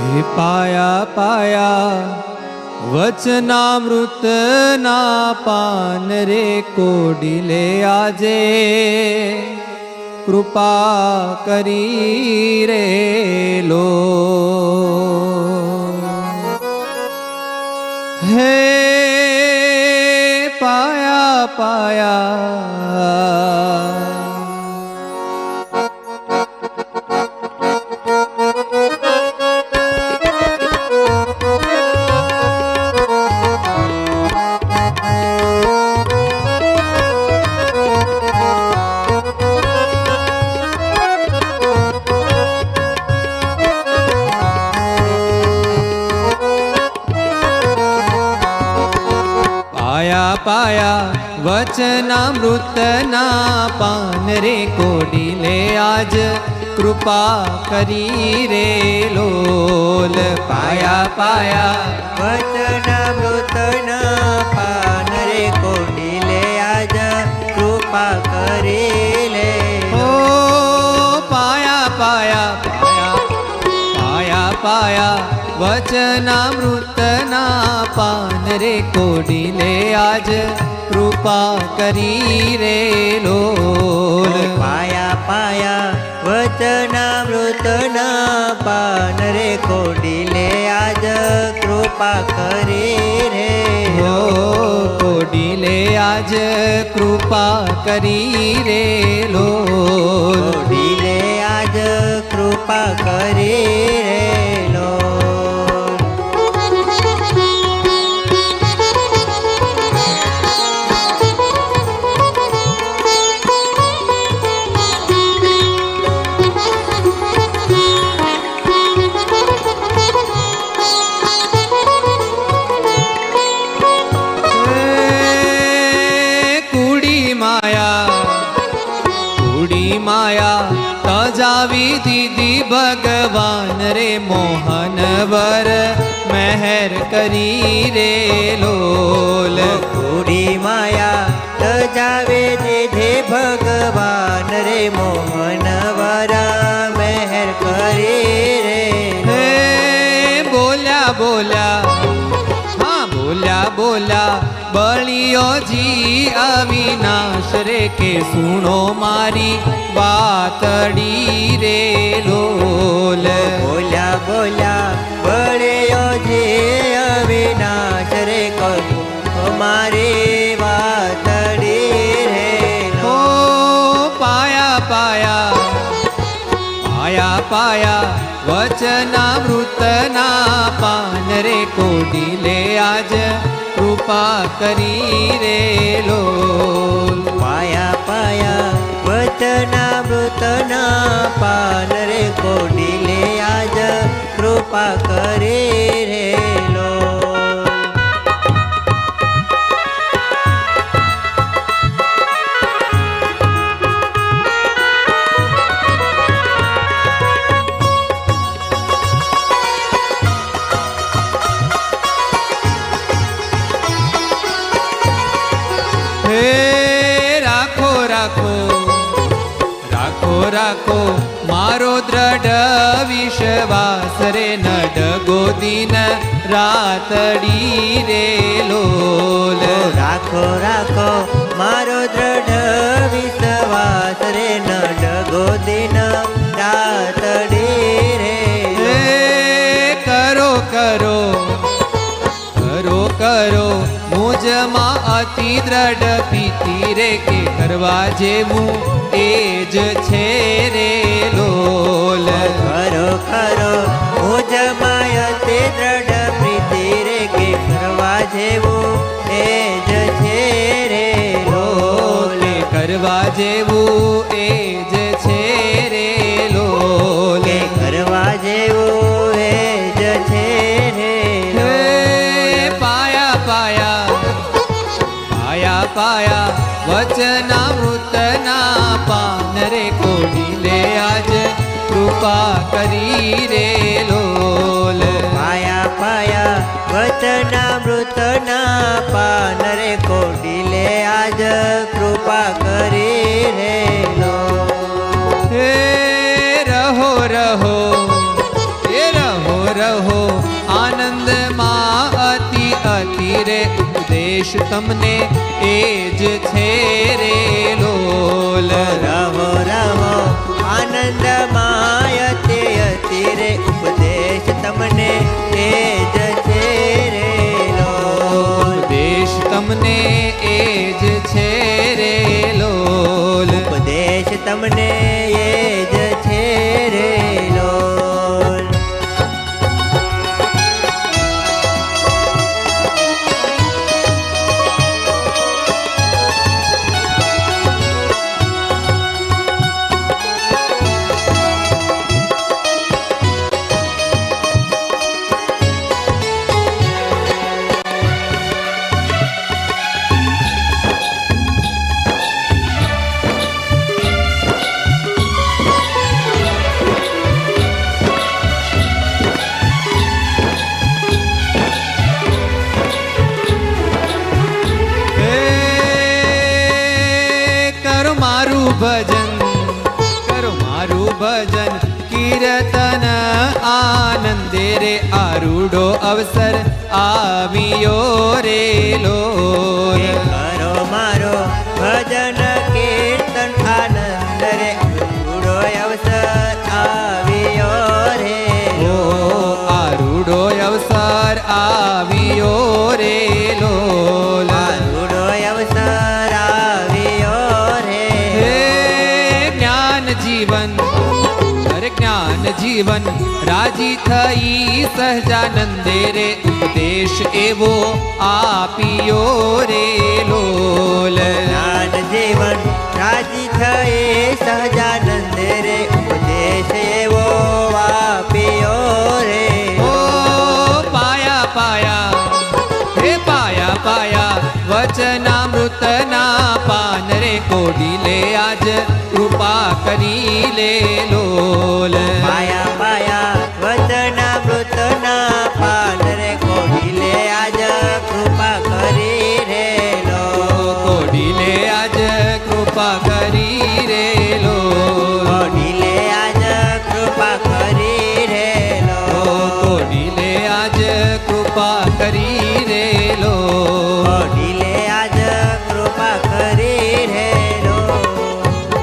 પાયા પાયા વચનામૃતના પાન રે કોડીલે આજે કૃપા કરી રે લો હે પાયા પાયા પાયા વચનામૃતના પાન રે કોડીલે આજ કૃપા કરી રે લોલ પાયા પાયા વચનામૃતના પાન રે કોડીલે આજ કૃપા કરી લે ઓ પાયા પાયા પાયા પાયા વચનામૃતના પાન રે કોડીલે આજ કૃપા કરી રે લોલ પાયા પાયા વચનામૃતના પાન રે કોડીલે આજ કૃપા કરી રે હો કોડીલે આજ કૃપા કરી રે લોલ કોડીલે આજ કૃપા કરી રે માયા તજાવી દીધી ભગવાન રે મોહન વર મહેર કરી રે લોલ કુડી માયા તજાવે દીધે ભગવાન રે મોહન વર મહેર કરી રે હે બોલ્યા બોલ્યા હા બોલ્યા બોલ્યા બળિયોજી અવિનાશ રે કે સુણો મારી વાતડી રે લોલ બોલ્યા બોલ્યા બળિયોજી અવિનાશ રે કહું મારી વાતડી રે ઓ પાયા પાયા પાયા પાયા વચનામૃતના પાન રે કોડીલે આજ કૃપા કરી રે લોલ પાયા પાયા વચનામૃતના પાન રે કોડીલે આજ કૃપા કરી રે લોલ રાખો રાખો રાખો રાખો મારો દ્રઢ વિશ્વાસ રે નડ ગોદીન રાતડી રે લોલ રાખો રાખો મારો દ્રઢ વિશ્વાસ રે નડ ગોદીન રાતડી રે કરો કરો કરો કરો મુજમાં અતિ દ્રઢ પીતી રે કે કરવા જેવું એ જ છે રે લોલ ખરો ખરો મુજમાં અતિ દ્રઢ પ્રીતિ રે કે કરવા જેવું એ જ છે રે લોલ કરવા જેવું એ જ છે રે લોલ કરવા જેવું એ જ છે રે પાયા પાયા પાયા પાયા વચનામૃતના પાન રે કોડીલે આજ કૃપા કરી રે લોલ પાયા પાયા વચનામૃતના પાન રે કોડીલે આજ કૃપા કરી રે લોલ હે રહો રહો રહો આનંદમાં અતિ અતિ રે ઉપદેશ તમને એ જ છે રે લોલ. રહો રહો આનંદમાય તે અતિ રે ઉપદેશ તમને એ જ છે રે લોલ. ઉપદેશ તમને એ જ છે રે લોલ. ઉપદેશ તમને એ જ છે રે લોલ. કરો મારું ભજન, કરો મારું ભજન કીર્તન આનંદે રે આરૂઢો અવસર આવ્યો રે લોલ. કરો મારો ભજન કીર્તન આનંદ રે ઉડો અવસર આવ્યો રે ઓ આરૂઢો અવસર આવ્યો રે લોલ. ઉડો અવસર આવ્યો રે હે જ્ઞાન જીવન, અરે જ્ઞાન જીવન રાજી થઈ સહજાનંદે રે ઉપદેશ એવો આપ્યો રે લોલ. જ્ઞાન જીવન રાજી થઈ સહજાનંદ રે ઉપદેશ એવો આપ્યો રે ઓ પાયા પાયા, હે પાયા પાયા વચનામૃતના પાન રે કોડી લે આજ કૃપા કરી લે લોલ. પાયા પાયા વચનામૃતના પાન રે કોડી લે આજ કૃપા કરી રે લો. કોડી લે આજ કૃપા